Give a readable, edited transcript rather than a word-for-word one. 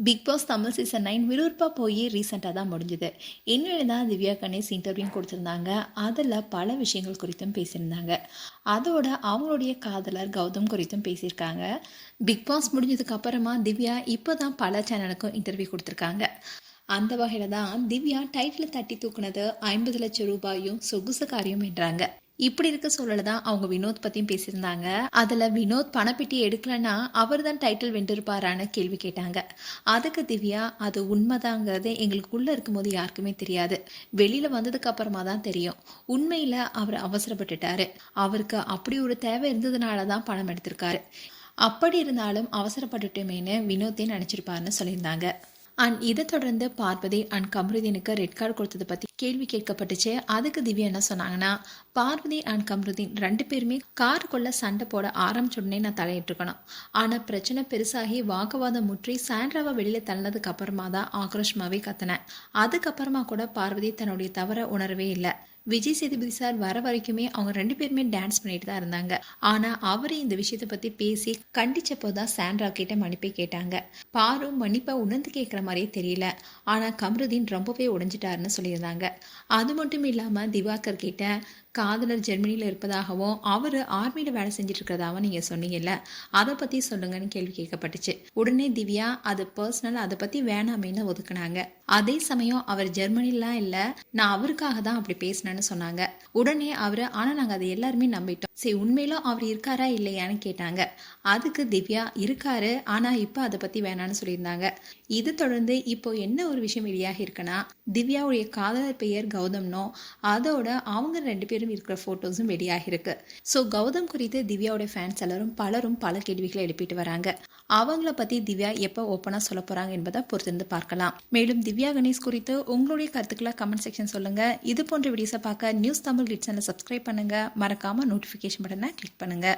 Big pass Tamil season 9 விறுவிறுப்பாக போய் ரீசெண்டாக தான் முடிஞ்சுது. இன்னொன்று தான் திவ்யா கணேஷ் இன்டர்வியூ கொடுத்துருந்தாங்க. அதில் பல விஷயங்கள் குறித்தும் பேசியிருந்தாங்க. அதோட அவங்களுடைய காதலர் கௌதம் குறித்தும் பேசியிருக்காங்க. பிக் பாஸ் முடிஞ்சதுக்கு அப்புறமா திவ்யா இப்போ தான் பல சேனலுக்கும் இன்டர்வியூ கொடுத்துருக்காங்க. அந்த வகையில் தான் திவ்யா டைட்டில் தட்டி தூக்குனது 50 லட்சம் ரூபாயும் சொகுசு காரியம் என்றாங்க. இப்படி இருக்க சூழல தான் அவங்க வினோத் பற்றியும் பேசியிருந்தாங்க. அதில் வினோத் பணப்பெட்டி எடுக்கலன்னா அவர் தான் டைட்டில் வென்றிருப்பாரான்னு கேள்வி கேட்டாங்க. அதுக்கு திவ்யா, அது உண்மைதாங்கிறது எங்களுக்குள்ளே இருக்கும்போது யாருக்குமே தெரியாது, வெளியில் வந்ததுக்கு அப்புறமா தான் தெரியும். உண்மையில் அவர் அவசரப்பட்டுட்டாரு, அவருக்கு அப்படி ஒரு தேவை இருந்ததுனால தான் பணம் எடுத்திருக்காரு. அப்படி இருந்தாலும் அவசரப்பட்டுட்டோமேனு வினோத்தே நினச்சிருப்பாருன்னு சொல்லியிருந்தாங்க. அண்ட் இதை தொடர்ந்து பார்வதி அண்ட் கமருதீனுக்கு ரெட் கார்டு கொடுத்ததை பற்றி கேள்வி கேட்கப்பட்டுச்சு. அதுக்கு திவ்யா என்ன சொன்னாங்கன்னா, பார்வதி அண்ட் கமருதீன் 2 பேருமே காருக்குள்ள சண்டை போட ஆரம்பிச்ச உடனே நான் தலையிட்டிருக்கணும். ஆனால் பிரச்சனை பெருசாகி வாக்குவாதம் முற்றி சாண்ட்ராவை வெளியில் தள்ளதுக்கு அப்புறமா தான் ஆக்ரோஷமாகவே கத்தினேன். அதுக்கப்புறமா கூட பார்வதி தன்னுடைய தவறை உணரவே இல்லை. விஜய் சேதுபதி சார் வர வரைக்குமே அவங்க 2 பேருமே டான்ஸ் பண்ணிட்டு தான் இருந்தாங்க. ஆனால் அவரே இந்த விஷயத்தை பற்றி பேசி கண்டிச்சப்போ தான் சாண்ட்ரா கிட்ட மன்னிப்பே கேட்டாங்க. பாரு மன்னிப்பை உணர்ந்து கேட்குற மாதிரியே தெரியல, ஆனால் கமருதீன் ரொம்பவே உடைஞ்சிட்டாருன்னு சொல்லியிருந்தாங்க. அது மட்டும் இல்லாமல் திவாகர் கிட்ட காதலர் ஜெர்மனியில் இருப்பதாகவும் அவர் ஆர்மியில் வேலை செஞ்சுட்டு இருக்கிறதாகவும் நீங்கள் சொன்னீங்கல்ல, அதை பற்றி சொல்லுங்கன்னு கேள்வி கேட்கப்பட்டுச்சு. உடனே திவ்யா அது பர்சனல், அதை பற்றி வேணாமேன்னு ஒதுக்குனாங்க. அதே சமயம் அவர் ஜெர்மனிலாம் இல்லை, நான் அவருக்காக தான் அப்படி பேசினேன்னு சொன்னாங்க. உடனே அவர், ஆனால் நாங்கள் அதை எல்லாருமே நம்பிட்டோம், சரி உண்மையிலும் அவர் இருக்காரா இல்லையான்னு கேட்டாங்க. அதுக்கு திவ்யா, இருக்காரு, ஆனால் இப்போ அதை பற்றி வேணான்னு சொல்லியிருந்தாங்க. இது தொடர்ந்து இப்போ என்ன ஒரு விஷயம் வெளியாக இருக்குன்னா, திவ்யாவுடைய காதலர் பெயர் கௌதம்னோ, அதோட அவங்க 2 பேரும் இருக்கிற ஃபோட்டோஸும் வெளியாகிருக்கு. ஸோ கௌதம் குறித்து திவ்யாவுடைய ஃபேன்ஸ் எல்லாரும் பலரும் பல கேள்விகளை எழுப்பிட்டு வராங்க. அவங்கள பற்றி திவ்யா எப்போ ஓப்பனாக சொல்ல போகிறாங்க என்பதை பொறுத்திருந்து பார்க்கலாம். மேலும் திவ்யா கணேஷ் குறித்து உங்களுடைய கருத்துக்களை கமெண்ட் செக்ஷன் சொல்லுங்கள். இது போன்ற வீடியோஸை பார்க்க நியூஸ் தமிழ் கிட்ஸ் சேனலை சப்ஸ்கிரைப் பண்ணுங்கள். மறக்காமல் நோட்டிஃபிகேஷன் பட்டனை கிளிக் பண்ணுங்கள்.